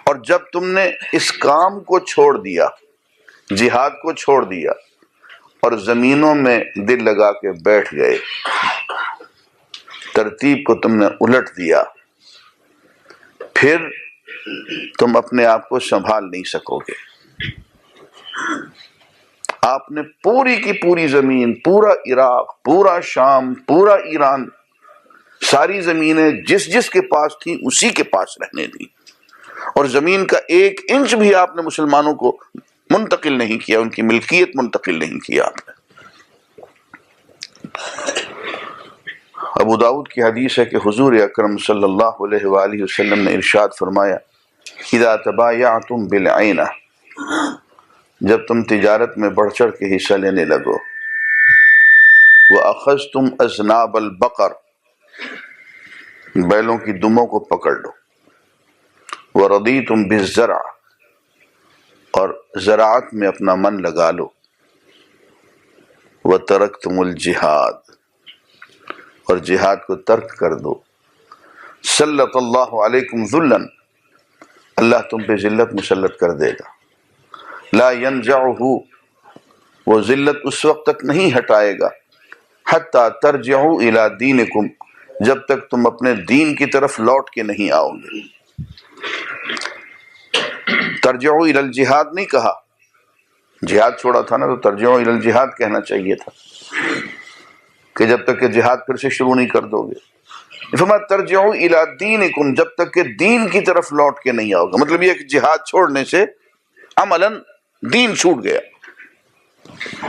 اور جب تم نے اس کام کو چھوڑ دیا، جہاد کو چھوڑ دیا اور زمینوں میں دل لگا کے بیٹھ گئے، ترتیب کو تم نے الٹ دیا، پھر تم اپنے آپ کو سنبھال نہیں سکو گے۔ آپ نے پوری کی پوری زمین، پورا عراق، پورا شام، پورا ایران، ساری زمینیں جس جس کے پاس تھی اسی کے پاس رہنے دی، اور زمین کا ایک انچ بھی آپ نے مسلمانوں کو منتقل نہیں کیا، ان کی ملکیت منتقل نہیں کیا آپ نے۔ ابو داؤد کی حدیث ہے کہ حضور اکرم صلی اللہ علیہ وآلہ وسلم نے ارشاد فرمایا، اذا تبایعتم بالعینہ، جب تم تجارت میں بڑھ چڑھ کے حصہ لینے لگو، وَأَخَذْتُمْ أَذْنَابَ الْبَقَرِ، بیلوں کی دموں کو پکڑ لو، وَرَضِيتُمْ بِالزَّرْعِ، اور زراعت میں اپنا من لگا لو، وَتَرَكْتُمُ الْجِهَادِ، اور جہاد کو ترک کر دو، سلط اللہ علیکم ذلاً، اللہ تم پہ ذلت مسلط کر دے گا، لا ینزعہ، وہ ذلت اس وقت تک نہیں ہٹائے گا، حتی ترجعوا الی دینکم، جب تک تم اپنے دین کی طرف لوٹ کے نہیں آؤ گے۔ ترجعوا الی الجہاد نہیں کہا، جہاد چھوڑا تھا نا تو ترجعوا الی الجہاد کہنا چاہیے تھا، کہ جب تک کہ جہاد پھر سے شروع نہیں کر دو گے۔ فرمایا ترجعوا الی دینکم، جب تک کہ دین کی طرف لوٹ کے نہیں آؤ گے، مطلب یہ کہ جہاد چھوڑنے سے عملاً دین چھوٹ گیا۔